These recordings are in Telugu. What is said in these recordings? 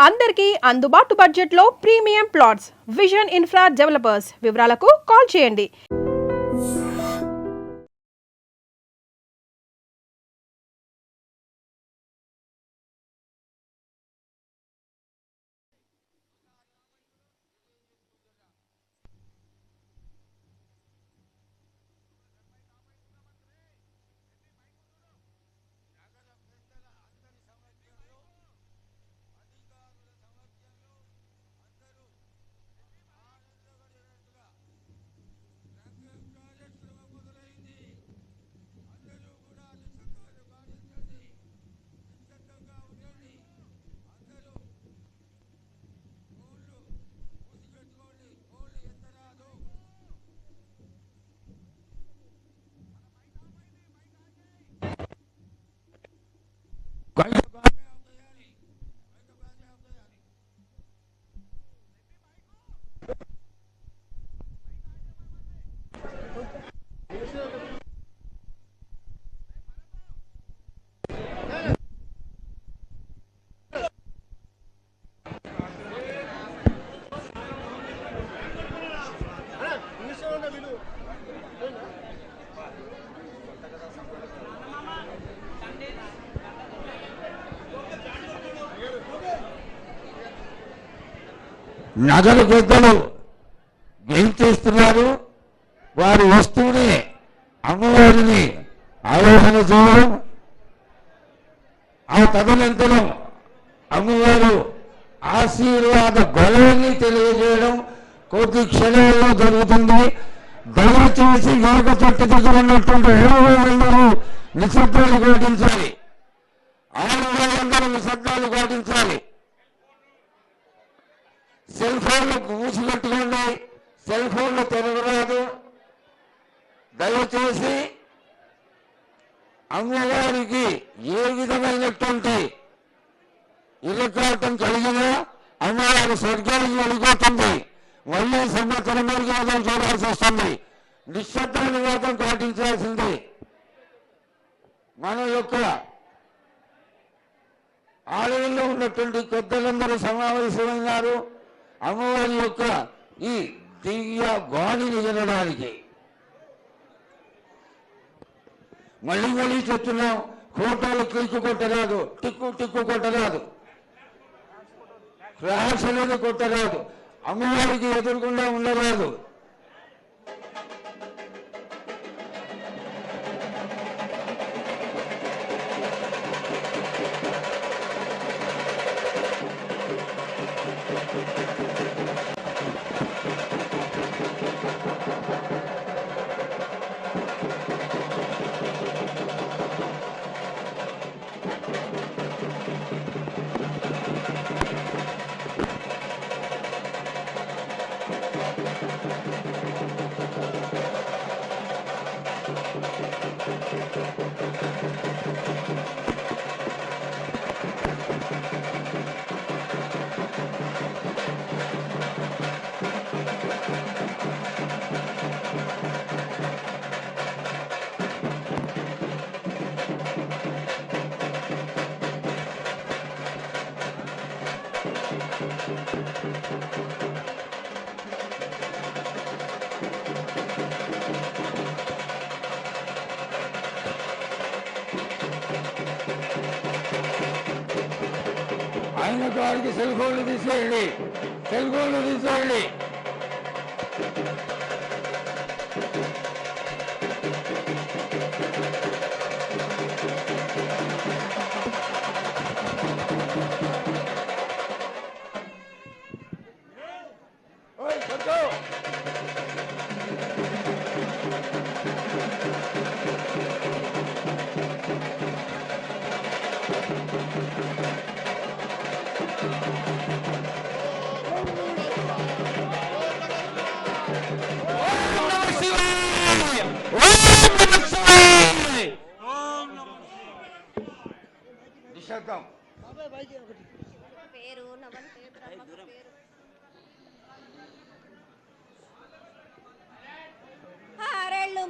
అందరికీ అందుబాటు బడ్జెట్లో premium plots vision infra developers. వివరాలకు కాల్ చేయండి. నగర పెద్దలు గెలిచేస్తున్నారు. వారు వస్తూనే అమ్మవారిని ఆరోహణ చేయడం, ఆ తదనంతరం అమ్మవారు ఆశీర్వాద గొడవని తెలియజేయడం కొద్ది క్షణాల్లో జరుగుతుంది. దయచేసి యోగ చెట్టు దగ్గర ఉన్నటువంటి 7,000 నిశ్శబ్దాలు పాటించాలి. 6,000 నిశ్శబ్దాలు పాటించాలి. సెల్ ఫోన్లు మూసిపెట్టుకోండి. సెల్ ఫోన్లు తెరవరాదు. దయచేసి అమ్మవారికి ఏ విధమైనటువంటి ఇరకాటం కలిగినా అమ్మవారి స్వర్గానికి వెళ్ళిపోతుంది. మళ్ళీ సంవత్సరం మార్గం చూడాల్సి వస్తుంది. నిశ్శబ్దాన్ని మాత్రం పాటించాల్సింది. మన యొక్క ఆలయంలో ఉన్నటువంటి పెద్దలందరూ సమావేశమైనారు అమ్మవారి యొక్క ఈ దివ్య గాలిని వినడానికి. మళ్ళీ మళ్ళీ చెప్తున్నాం, ఫోటోలు క్లిక్ కొట్టరాదు, టిక్కు కొట్టరాదు, ఫ్లాష్ అనేది కొట్టరాదు, అమ్మవారికి ఎదురుకుండా ఉండరాదు. ఆయన వారికి సెల్ ఫోన్లు తీసేయండి.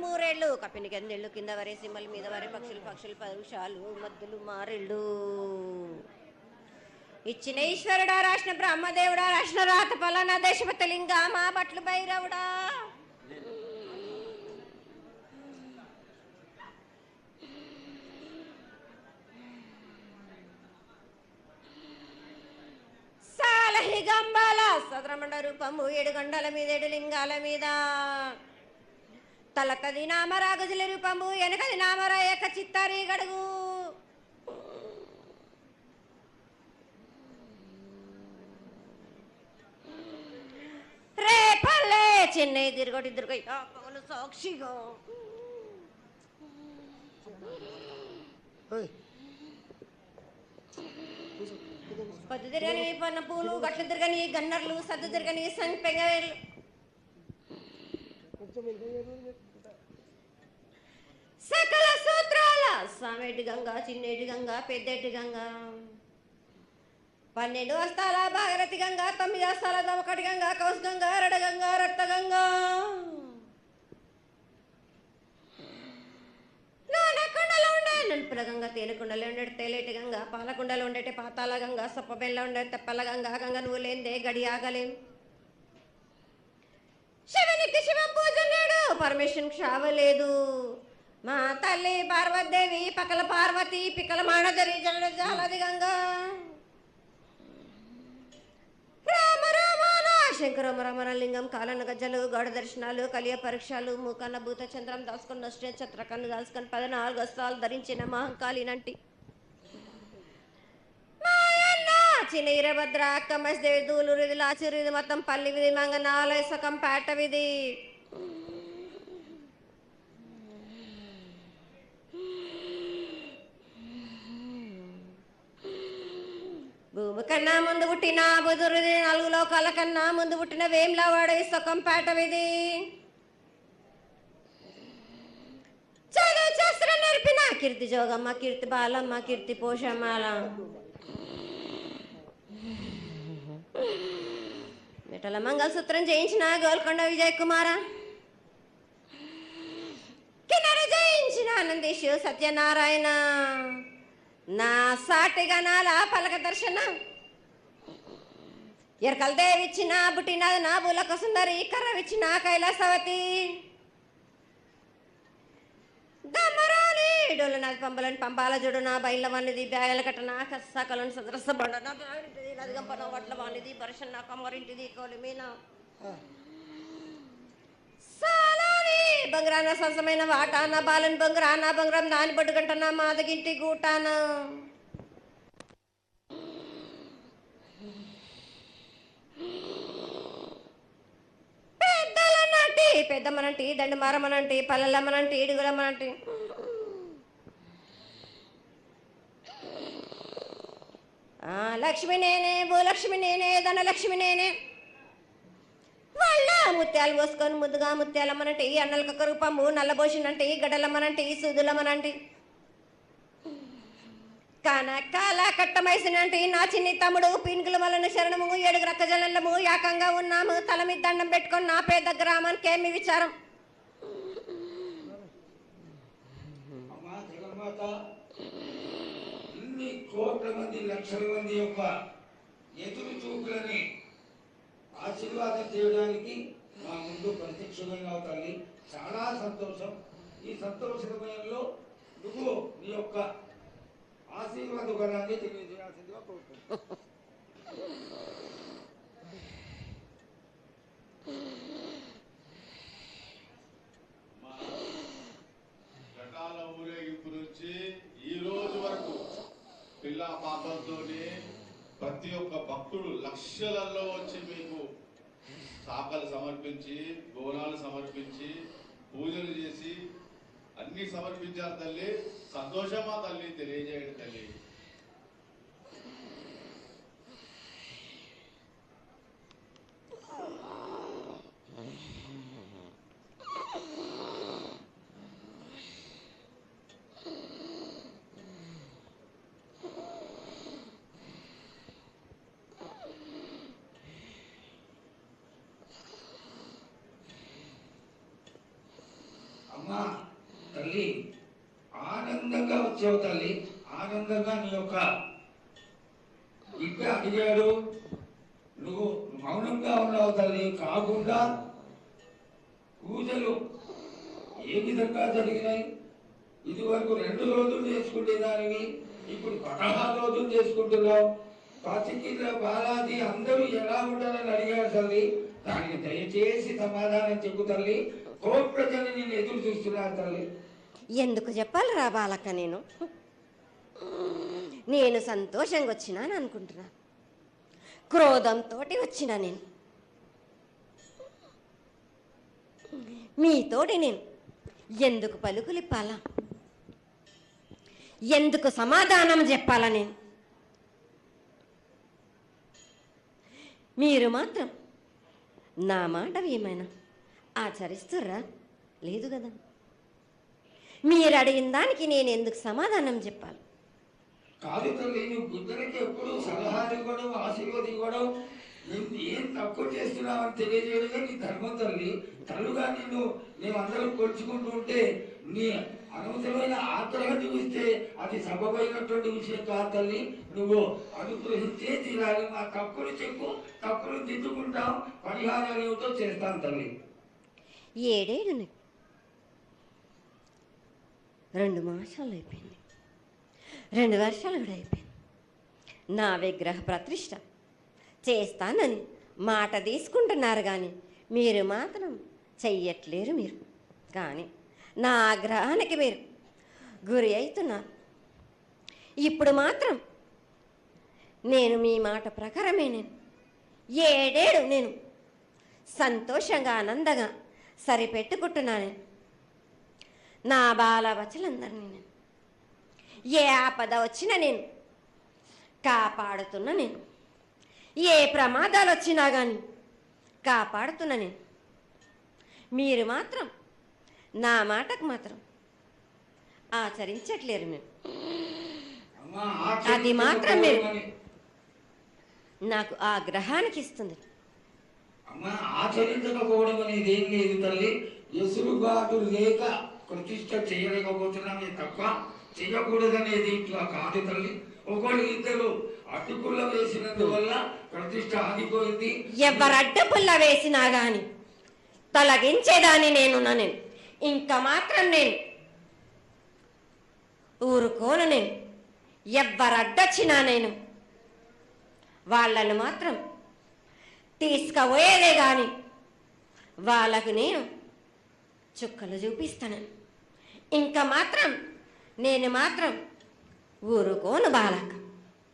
మూరేళ్ళు కప్పిని గందెళ్ళు కింద వరే సింహల మీద వరే పక్షులు పరుషాలు మద్దులు మారెళ్ళు ఇచ్చిన ఈశ్వరుడా రాసిన బ్రహ్మదేవుడా రాసిన రాత పలానా దేశపతి లింగా మా బట్లు భైరవుడా. సాలహి గంబాల సదరమండ రూపము 7 గండల మీద 7 లింగాల మీద తలకది నామరాగజుల రూపము వెనకది నామరా ఏక చిత్తారి గడుగు. రేపల్లే చెన్నై తిరుగొట్టి దుర్గయ్య పవను సాక్షిగా పొద్దు తిరగని పన్న పూలు గట్లు తిరగని గన్నర్లు సద్దు తిరగని సంపెంగవేళ్ళు సకల సూత్రాల సామేటి గంగా చిన్నేటి గంగా పెద్దేటి గంగా 12 హస్తాల భాగరథి గంగా 9 హస్తాల దమకటి గంగా కౌస్ గంగా రడ గంగా రక్త గంగా నానకుండలో ఉండే నలుపుల గంగా తేనెకుండలో ఉండే తేలేటి గంగా పాలకుండలో ఉండేటి పాతాల గంగా సొప్పబెల్లో ఉండే తెప్పల గంగా గంగ నువ్వు లేందే గడి ఆగలేం. శివునికి శివం పూజ నేడు పరమేశ్వరునికి క్షావలేదు. మా తల్లి పార్వతీదేవి పకల పార్వతి పికల మానదరి జల జాలది గంగా రామ రామాన శంకర రమణ లింగం కాలన గజ్జలు గౌడ దర్శనాలు కలియ పరీక్షలు మూకన్న భూత చంద్రం దాసుకొని నష్ట చత్రకన్ను దాసుకొని 14 హస్తాలు ధరించిన మహంకాళినంటి చిన్న ఈరభద్ర అక్క మసిదేవి దూలూరు ఇది లాచూరు ఇది మొత్తం పల్లి విధి మంగనాలయ సకం పేట విధి భూమి కన్నా ముందు పుట్టిన బుధురుది 4 లోకాల కన్నా ముందు పుట్టిన వేమ్లవాడ సకం పేట విధి చదువు శాస్త్రం నేర్పిన కీర్తి జోగమ్మ కీర్తి బాలమ్మ కీర్తి పోషమాల మెటల మంగళసూత్రం జయించిన గోల్కొండ విజయ్ కుమార కిన్నర జయించిన ఆనందేశు సత్యనారాయణ నా సాటిగా నాల పలక దర్శన ఎరకల దేవిచ్చిన బుట్టిన నా బులక సుందరి కర్రవిచ్చిన కైలాసవతి దమరాని డోలనాథ్ పంబలని పంపాల జోడు నా బయల వానిది బ్యాగల కట్ట నా సకలను సదరస బండ నా నదిగంపన వడ్ల వానిది బర్షణ నా కమ్మరింటిది కోలి మీన సాలాని బంగ్రాన సరసమైన వాటాన బాలన్ బంగ్రాన బంగ్రం దాని బొడ్డు గంట నా మాదగింటి గూటాన పెద్దలనంటి పెద్దమ్మనంటి దండు మారమ్మనంటి పల్లెలమ్మనంటి ఇడుగులమ్మనంటి లక్ష్మి నేనే భూలక్ష్మి నేనే ధనలక్ష్మి నేనే వాళ్ళ ముత్యాలు పోసుకొని ముద్దుగా ముత్యాలమ్మనంటి అన్నలకొక రూపము నల్లబోసినంటి గడ్డలమ్మనంటి సూదులమ్మనంటి కనకాల కట్టమైసినంటి నా చిన్ని తమ్ముడు పీనుగుల వలన శరణము 7 రక్కజల్లము ఏకంగా ఉన్నాము తల మీద దండం పెట్టుకొని నా పేద గ్రామానికి ఏమి విచారం. ఇన్ని కోట్ల మంది లక్షల మంది యొక్క ఎదురు చూపులని ఆశీర్వాదం చేయడానికి మా ముందు ప్రత్యక్షంగా తల్లి చాలా సంతోషం. ఈ సంతోష సమయంలో నువ్వు నీ యొక్క ఆశీర్వాద గణాన్ని తెలియజేయాల్సిందిగా కోరుతున్నాను. ఘటాల ఊరేగింపు నుంచి ఈ రోజు వరకు పిల్ల పాపంతోనే ప్రతి ఒక్క భక్తుడు లక్షలలో వచ్చి మీకు శాఖలు సమర్పించి బోనాలు సమర్పించి పూజలు చేసి అన్ని సమర్పించారు తల్లి. సంతోషమా తల్లి తెలియజేయండి తల్లి. అమ్మా తల్లి ఆనందంగా వచ్చావు తల్లి. ఆనందంగా నీ యొక్క బిడ్డ అడిగాడు. నువ్వు మౌనంగా ఉన్నావు తల్లి. కాకుండా పూజలు ఏ విధంగా జరిగినాయి? ఇదివరకు 2 రోజులు చేసుకునే దానివి ఇప్పుడు 16 రోజులు చేసుకుంటున్నావు. పసికిల బాలాజీ అందరూ ఎలా ఉంటారని అడిగారు తల్లి. దానికి దయచేసి సమాధానం చెప్పు తల్లి. కోటి ప్రజలు నేను ఎదురు చూస్తున్నారు తల్లి. ఎందుకు చెప్పాలిరా బాలక్క? నేను సంతోషంగా వచ్చినాను అనుకుంటున్నా, క్రోధంతో వచ్చినా నేను. మీతోటి నేను ఎందుకు పలుకులిప్పాలా, ఎందుకు సమాధానం చెప్పాలా? నేను మీరు మాత్రం నా మాట ఏమైనా ఆచరిస్తుర్రా? లేదు కదా. మీరు అడిగిన దానికి నేను ఎందుకు సమాధానం చెప్పాలి? కాదు తల్లి, నువ్వు బుద్ధునికి ఎప్పుడు సలహాలు ఇవ్వడం, ఆశీర్వాదం ఇవ్వడం, ఏం తక్కువ చేస్తున్నావని తెలియజేయడమే నీ ధర్మం తల్లి. తల్లుగా మేమందరం కొలుచుకుంటూ ఉంటే నీ అనవసరమైన ఆగ్రహం చూపిస్తే అది సబబైనటువంటి విషయం కాదు తల్లి. నువ్వు అనుగ్రహించే తీరాలి. మా తప్పులు చెప్పు, తప్పులు దిద్దుకుంటాం, పరిహారాలు ఏమిటో చేస్తాం తల్లి. 7 ఏళ్ళు 2 మాసాలు అయిపోయింది, 2 వర్షాలు కూడా అయిపోయింది. నా విగ్రహ ప్రతిష్ట చేస్తానని మాట తీసుకుంటున్నారు కానీ మీరు మాత్రం చెయ్యట్లేరు. మీరు కానీ నా ఆగ్రహానికి మీరు గురి అవుతున్నారు. ఇప్పుడు మాత్రం నేను మీ మాట ప్రకారమే నేను 7 ఏళ్ళు నేను సంతోషంగా ఆనందంగా సరిపెట్టుకుంటున్నాను. నా బాల బచ్చలందరినీ నేను ఏ ఆపద వచ్చినా నేను కాపాడుతున్నా. నేను ఏ ప్రమాదాలు వచ్చినా కానీ కాపాడుతున్నా నేను. మీరు మాత్రం నా మాటకు మాత్రం ఆచరించట్లేరు. మీరు అది మాత్రం మీరు నాకు ఆ గ్రహానికి ఇస్తుంది. ఆచరించకపోవడం అనేది ఏం లేదు తల్లి. ఎసురుబాటు లేక ప్రతిష్ట చేయలేకపోతున్నామే తప్ప చేయకూడదనేది ఇట్లా కాదు తల్లి. ఒకళ్ళు ఇద్దరు అడ్డుపుల్ల వేసినందువల్ల ప్రతిష్ట ఆగిపోయింది. ఎవరు అడ్డుపుల్ల వేసినా గాని తొలగించేదాన్ని నేను. ఇంకా మాత్రం నేను ఊరుకోను. నేను ఎవరు అడ్డొచ్చినా నేను వాళ్ళను మాత్రం తీసుకుపోయేదే కానీ వాళ్ళకు నేను చుక్కలు చూపిస్తాను. ఇంకా మాత్రం నేను మాత్రం ఊరుకోను బాలక.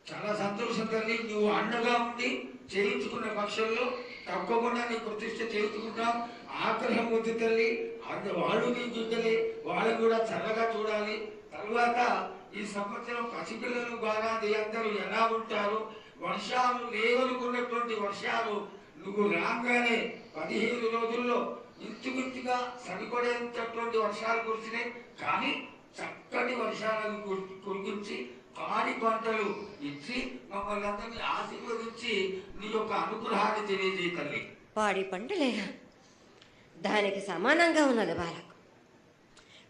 చాలా సంతోషం తల్లి. నువ్వు అండగా ఉండి చేయించుకున్న పక్షంలో తప్పకుండా నీ ప్రతిష్ట చేయించుకుంటాం. ఆగ్రహం వద్దు తల్లి. వాళ్ళు నీ చుట్టలే, వాళ్ళు కూడా చల్లగా చూడాలి. తర్వాత ఈ సంవత్సరం పసిపిల్లలు బాగా అందరూ ఎలా ఉంటారు? వర్షాలు లేవనుకున్నటువంటి వర్షాలు నువ్వు రాగానే 15 రోజుల్లో ఇంచుమించుగా సరిపడేటటువంటి వర్షాలు కురిసినాయి. కానీ చక్కటి వర్షాలను కురిపించి పాడి పంటలు ఇచ్చి మమ్మల్ని అందరినీ ఆశీర్వదించి నీ యొక్క అనుగ్రహాన్ని తెలియజేయ తల్లి. పాడి పంటలేనా దానికి సమానంగా ఉన్నది బాలకు.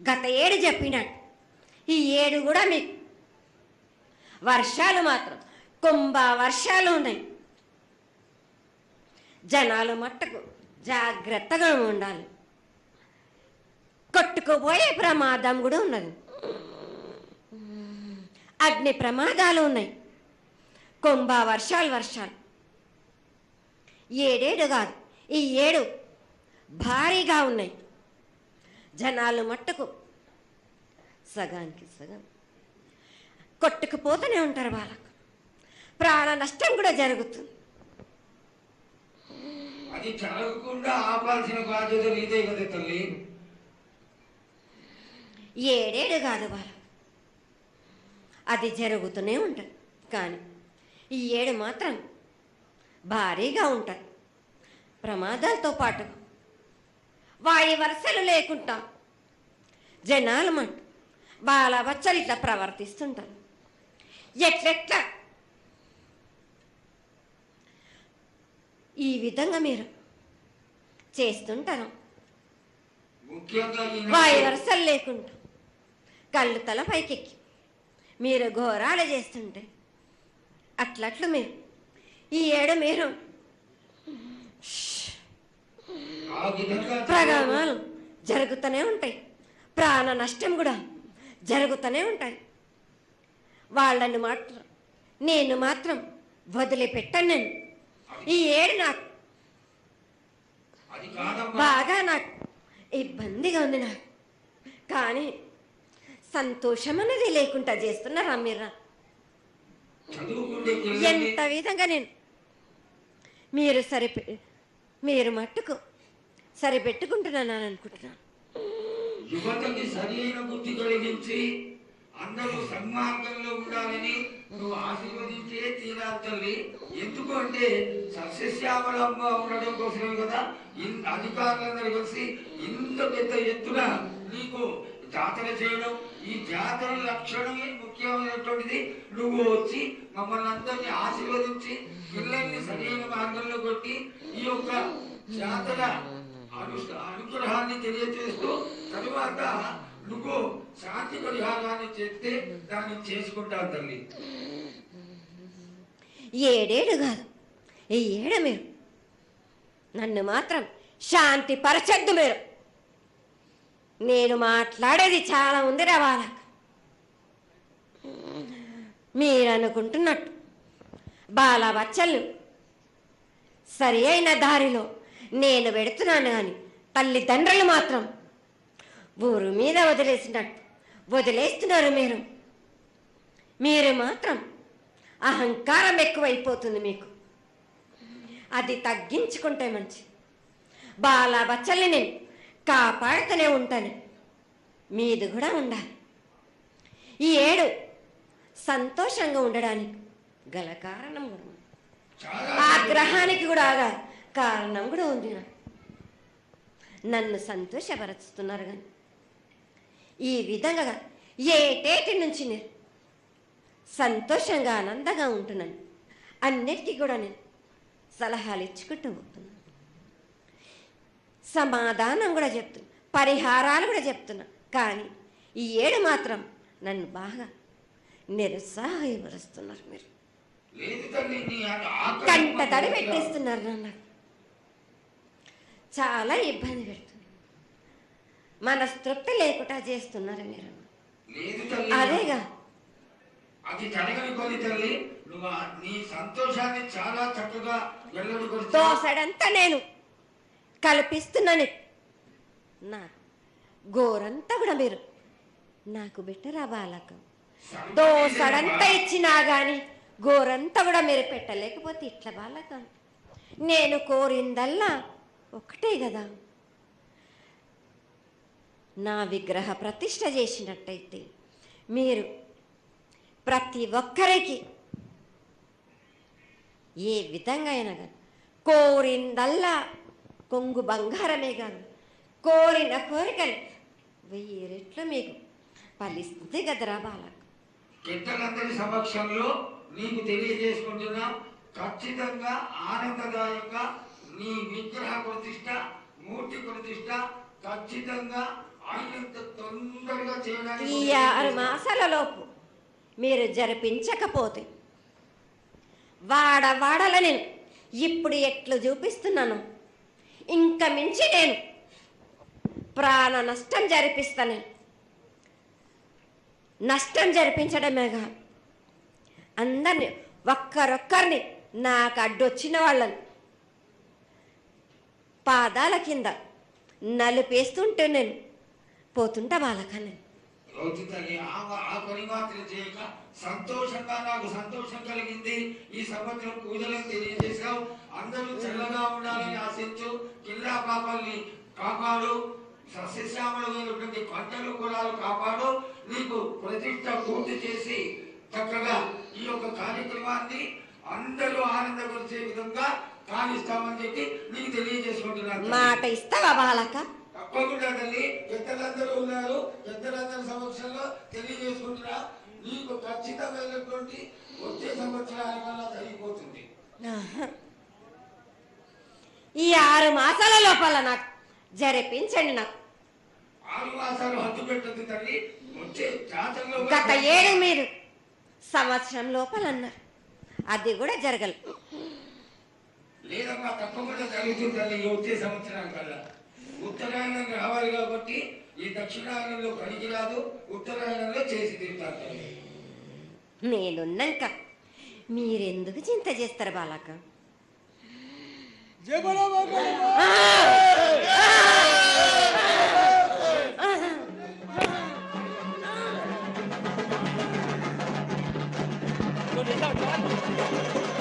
గత 7 చెప్పినట్టు ఈ 7 కూడా మీకు వర్షాలు మాత్రం కుంభ వర్షాలు ఉన్నాయి. జనాలు మట్టుకు జాగ్రత్తగా ఉండాలి. కొట్టుకుపోయే ప్రమాదం కూడా ఉన్నది. అగ్ని ప్రమాదాలు ఉన్నాయి. కుంభ వర్షాలు 7 కాదు, ఈ 7 భారీగా ఉన్నాయి. జనాలు మట్టుకు సగానికి సగం కొట్టుకుపోతూనే ఉంటారు. వాళ్ళకు ప్రాణ నష్టం కూడా జరుగుతుంది. అది జరగకుండా ఆపాల్సిన బాధ్యత నీదే కదా తల్లి. 7 కాదు వాళ్ళు, అది జరుగుతూనే ఉంటుంది. కానీ ఈ 7 మాత్రం భారీగా ఉంటాయి. ప్రమాదాలతో పాటు వాయు వరుసలు లేకుండా జనాలు మట్టు బాలబచ్చలు ఇట్లా ప్రవర్తిస్తుంటారు. ఎట్లెట్లా ఈ విధంగా మీరు చేస్తుంటారు. వాయు వరుసలు లేకుండా కళ్ళు తల పైకెక్కి మీరు ఘోరాలు చేస్తుంటే అట్లట్లు మీరు ఈ ఏడు మీరు ఆ విధంగా ప్రమాదాలు జరుగుతూనే ఉంటాయి, ప్రాణ నష్టం కూడా జరుగుతూనే ఉంటాయి. వాళ్ళని మాత్రం నేను మాత్రం వదిలిపెట్టాను. నేను ఈ ఏడు నాకు అది కాదమ్మా. బాగా నాకు ఇబ్బందిగా ఉంది నాకు, కానీ సంతోషం అనేది లేకుండా చేస్తున్నారా మీరు? చదువుకుంటే ఎంత విధంగా నేను మీరు మట్టుకు సరిపెట్టుకుంటున్నాను అనుకుంటున్నాను. యువతకి సరైన బుద్ధి కలిగించి అందరూ సన్మార్గంలో ఉండాలని నువ్వు ఆశీర్వదించే తీరాలి తల్లి. ఎందుకు అంటే సస్యశ్యామలంగా ఉండడం కోసమే కదా అధికారులందరూ కలిసి ఇంత పెద్ద ఎత్తున నీకు జాతర చేయడం. ఈ జాతర లక్షణమే ముఖ్యమైనటువంటిది. నువ్వు వచ్చి మమ్మల్ని అందరినీ ఆశీర్వదించి పిల్లల్ని సరైన మార్గంలో కొట్టి ఈ యొక్క జాతర అనుగ్రహాన్ని తెలియజేస్తూ తరువాత నువ్వు శాంతి పరిహారాన్ని చేస్తే దాన్ని చేసుకుంటాను తల్లి. ఏడేడు కాదు, ఈ ఏడు మీరు నన్ను మాత్రం శాంతి పరచద్దు. నేను మాట్లాడేది చాలా ఉంది వాళ్ళకు. మీరు అనుకుంటున్నట్టు బాలబచ్చలు సరి అయిన దారిలో నేను పెడుతున్నాను, కానీ తల్లిదండ్రులు మాత్రం ఊరు మీద వదిలేస్తున్నారు. మీరు మాత్రం అహంకారం ఎక్కువైపోతుంది మీకు. అది తగ్గించుకుంటే మంచి. బాలబచ్చల్ని నేను కాపాడుతూనే ఉంటాను, మీది కూడా ఉండాలి. ఈ ఏడు సంతోషంగా ఉండడానికి గల కారణం కూడా ఉంది. ఆగ్రహానికి కూడా కారణం కూడా ఉంది. నన్ను సంతోషపరుస్తున్నారు, కానీ ఈ విధంగా ఏటేటి నుంచి నేను సంతోషంగా ఆనందంగా ఉంటున్నాను. అన్నిటికీ కూడా నేను సలహాలు ఇచ్చుకుంటూ పోతున్నాను, సమాధానం కూడా చెప్తున్నా, పరిహారాలు కూడా చెప్తున్నా. కానీ ఈ ఏడు మాత్రం నన్ను బాగా నిరుత్సాహపరుస్తున్నారు. మీరు కంట తడి పెట్టేస్తున్నారు, నన్ను చాలా ఇబ్బంది పెడుతున్నారు, మనస్తృప్తి లేకుండా చేస్తున్నారు మీరు. అదేగా అది జరగని కొని తల్లి. నువ్వు నీ సంతోషాన్ని చాలా చక్కగా దోసడంతా నేను కల్పిస్తున్నాను. నా గోరంతా కూడా మీరు నాకు బెట్టరా బాలక. దోసడంతా ఇచ్చినా గాని గోరంతా కూడా మీరు పెట్టలేకపోతే ఇట్లా బాలక. నేను కోరిందల్లా ఒకటే కదా, నా విగ్రహ ప్రతిష్ఠ చేసినట్టయితే మీరు ప్రతి ఒక్కరికి ఏ విధంగా అయినా కానీ కోరిందల్లా కొంగు బంగారమే కాదు, కోరిన కోరికలు 1000 రెట్లు మీకు ఫలిస్తుంది కదరా బాలక. పెద్దలందరి సమక్షంలో నీకు తెలియజేసుకుంటున్నా, ఖచ్చితంగా ఆనందదాయంగా నీ విగ్రహ ప్రతిష్ట, మూర్తి ప్రతిష్ట ఖచ్చితంగా అయినంత తొందరగా చేయడానికి. ఈ 6 మాసాల లోపు మీరు జరిపించకపోతే వాడవాడల నేను ఇప్పుడు ఎట్లు చూపిస్తున్నాను, ఇంకా మించి నేను ప్రాణ నష్టం జరిపిస్తాను. నష్టం జరిపించడమేగా అందరినీ ఒక్కరొక్కరిని నాకు అడ్డొచ్చిన వాళ్ళని పాదాల కింద నలిపేస్తుంటే నేను పోతుంటా వాళ్ళకని. ఆ పని మాత్రం చేయక సంతోషంగా నాకు సంతోషం కలిగింది. ఈ సంవత్సరం పూజలను తెలియజేశావు. అందరూ చల్లగా ఉండాలని ఆశించు. కిల్లా పాపాలని కాపాడు, సస్యశ్యామలమైనటువంటి పంటలు కులాలు కాపాడు. నీకు ప్రతిష్ట పూర్తి చేసి చక్కగా ఈ యొక్క కార్యక్రమాన్ని అందరూ ఆనందపరిచే విధంగా కానిస్తామని చెప్పి నీకు తెలియజేసుకుంటున్నాను. మాట ఇస్తావా బాలక? తప్పకుండా తల్లి. పెద్దలందరూ ఉన్నారు, పెద్దలందరి సమక్షంలో తెలియజేసుకుంటున్నా. నీకు ఖచ్చితమైనటువంటి వచ్చే సంవత్సరానికల్లా జరిగిపోతుంది. ఈ 6 మాసాల లోపల నాకు జరిపించండి. నాకు 6 మాసాలు హద్దు పెట్టదు తల్లి. వచ్చే జాతరలో గత 7 మీరు సంవత్సరం లోపల అన్నారు, అది కూడా జరగలేదు. ఖచ్చితంగా తప్పకుండా జరుగుతుంది ఈ వచ్చే సంవత్సరానికల్లా. ఉత్తరాయణం రావాలి కాబట్టి ఈ దక్షిణాయనంలో పనికి రాదు, ఉత్తరాయణంలో చేసి తీరుతారు తల్లి. నేనున్నాక మీరెందుకు చింత చేస్తారు బాలక? Go to the